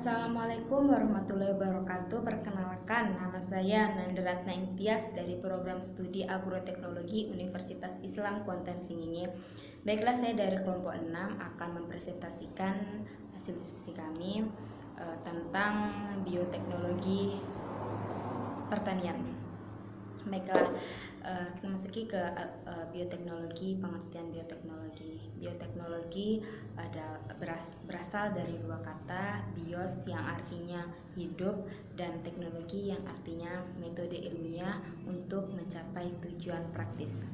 Assalamualaikum warahmatullahi wabarakatuh. Perkenalkan, nama saya Nandaratna Imtiaz dari Program Studi Agroteknologi Universitas Islam Kuantan Singingi. Baiklah, saya dari kelompok 6 akan mempresentasikan hasil diskusi kami tentang bioteknologi pertanian. Baiklah, kita masuki ke bioteknologi, pengertian bioteknologi. Bioteknologi berasal dari dua kata, bios yang artinya hidup dan teknologi yang artinya metode ilmiah untuk mencapai tujuan praktis.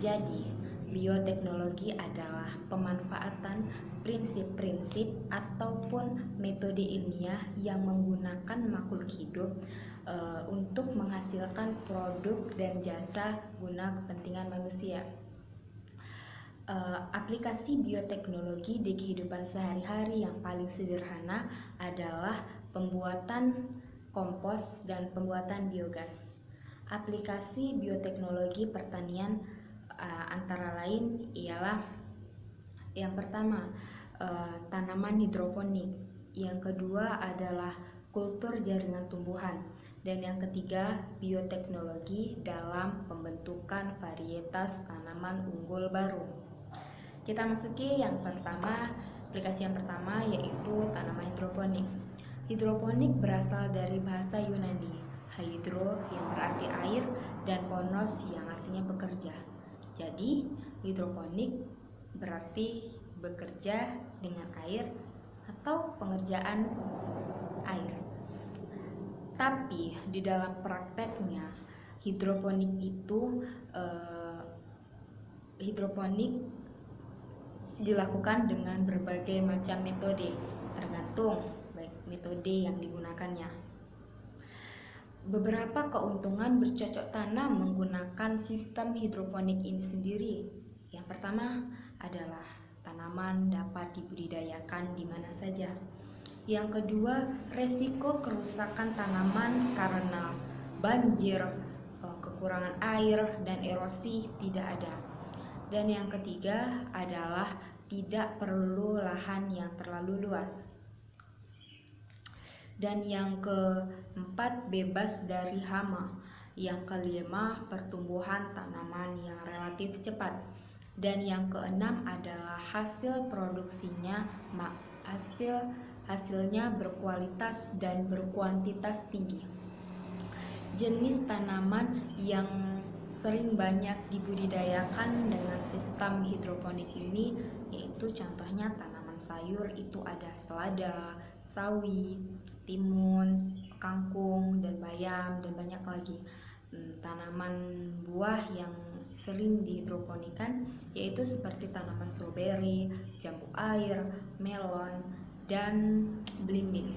Jadi, bioteknologi adalah pemanfaatan prinsip-prinsip ataupun metode ilmiah yang menggunakan makhluk hidup untuk menghasilkan produk dan jasa guna kepentingan manusia. Aplikasi bioteknologi di kehidupan sehari-hari yang paling sederhana adalah pembuatan kompos dan pembuatan biogas. Aplikasi bioteknologi pertanian antara lain ialah yang pertama, tanaman hidroponik, yang kedua adalah kultur jaringan tumbuhan, dan yang ketiga bioteknologi dalam pembentukan varietas tanaman unggul baru. Kita masuki yang pertama, aplikasi yang pertama yaitu tanaman hidroponik. Hidroponik berasal dari bahasa Yunani, hydro yang berarti air dan ponos yang artinya bekerja. Jadi hidroponik berarti bekerja dengan air atau pengerjaan air. Tapi di dalam prakteknya hidroponik dilakukan dengan berbagai macam metode, tergantung baik metode yang digunakannya. Beberapa keuntungan bercocok tanam menggunakan sistem hidroponik ini sendiri. Yang pertama adalah tanaman dapat dibudidayakan di mana saja. Yang kedua, resiko kerusakan tanaman karena banjir, kekurangan air, dan erosi tidak ada. Dan yang ketiga adalah tidak perlu lahan yang terlalu luas. Dan yang keempat, bebas dari hama. Yang kelima, pertumbuhan tanaman yang relatif cepat. Dan yang keenam adalah hasil produksinya hasilnya berkualitas dan berkuantitas tinggi. Jenis tanaman yang sering banyak dibudidayakan dengan sistem hidroponik ini yaitu contohnya tanaman sayur, itu ada selada, sawi, timun, kangkung, dan bayam, dan banyak lagi. Tanaman buah yang sering dihidroponikan yaitu seperti tanaman stroberi, jambu air, melon, dan belimbing.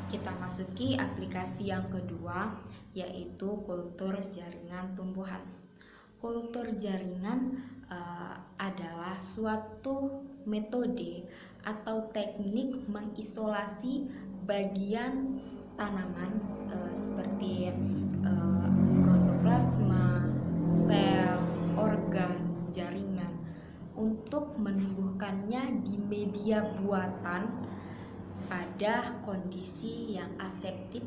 Kita masuki aplikasi yang kedua yaitu kultur jaringan tumbuhan. Kultur jaringan adalah suatu metode atau teknik mengisolasi bagian tanaman seperti protoplasma, sel, organ, jaringan untuk menumbuhkannya di media buatan pada kondisi yang aseptik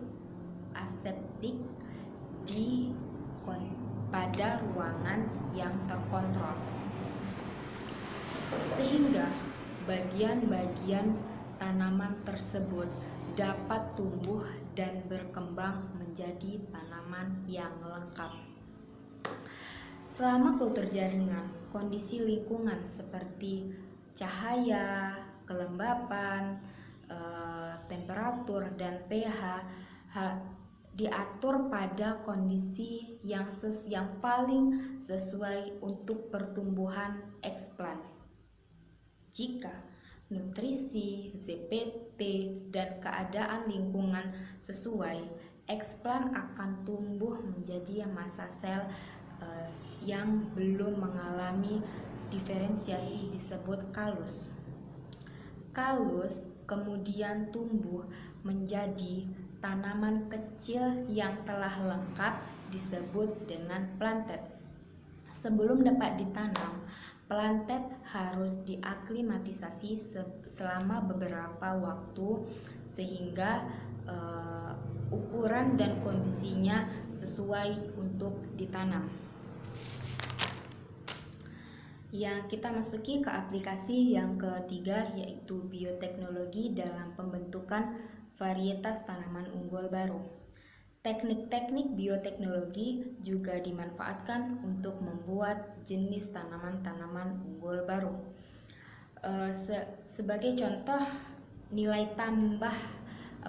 pada ruangan yang terkontrol, sehingga bagian-bagian tanaman tersebut dapat tumbuh dan berkembang menjadi tanaman yang lengkap. Selama kultur jaringan, kondisi lingkungan seperti cahaya, kelembapan, temperatur, dan pH diatur pada kondisi yang paling sesuai untuk pertumbuhan eksplan. Jika nutrisi, ZPT, dan keadaan lingkungan sesuai, eksplan akan tumbuh menjadi massa sel yang belum mengalami diferensiasi disebut kalus. Kalus kemudian tumbuh menjadi tanaman kecil yang telah lengkap disebut dengan plantet. Sebelum dapat ditanam, Planted harus diaklimatisasi selama beberapa waktu sehingga ukuran dan kondisinya sesuai untuk ditanam. Yang kita masuki ke aplikasi yang ketiga, yaitu bioteknologi dalam pembentukan varietas tanaman unggul baru. Teknik-teknik bioteknologi juga dimanfaatkan untuk membuat jenis tanaman-tanaman unggul baru. Sebagai contoh, nilai tambah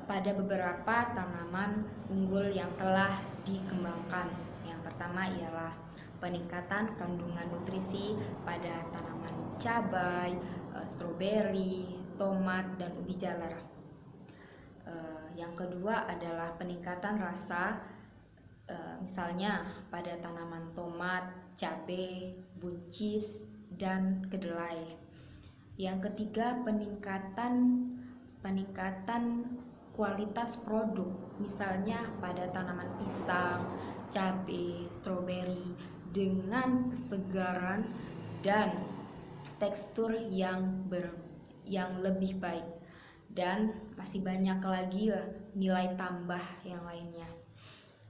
pada beberapa tanaman unggul yang telah dikembangkan. Yang pertama ialah peningkatan kandungan nutrisi pada tanaman cabai, stroberi, tomat, dan ubi jalar. Yang kedua adalah peningkatan rasa, misalnya pada tanaman tomat, cabai, buncis, dan kedelai. Yang ketiga, peningkatan kualitas produk, misalnya pada tanaman pisang, cabai, stroberi dengan kesegaran dan tekstur yang lebih baik. Dan masih banyak lagi nilai tambah yang lainnya.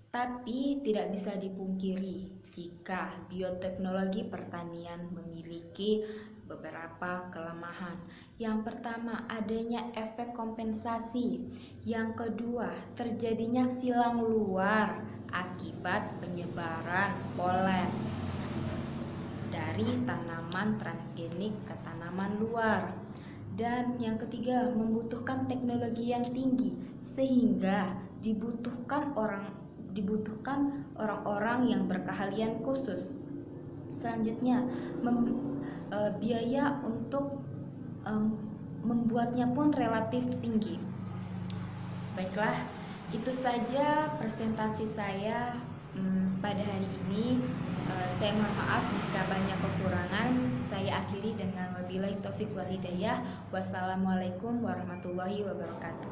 Tapi tidak bisa dipungkiri jika bioteknologi pertanian memiliki beberapa kelemahan. Yang pertama, adanya efek kompensasi. Yang kedua, terjadinya silang luar akibat penyebaran polen dari tanaman transgenik ke tanaman luar. Dan yang ketiga, membutuhkan teknologi yang tinggi sehingga dibutuhkan orang-orang yang berkeahlian khusus. Selanjutnya, biaya untuk membuatnya pun relatif tinggi. Baiklah, itu saja presentasi saya pada hari ini. Saya mohon maaf jika banyak kekurangan. Saya akhiri dengan wabillahi taufik wal hidayah. Wassalamualaikum warahmatullahi wabarakatuh.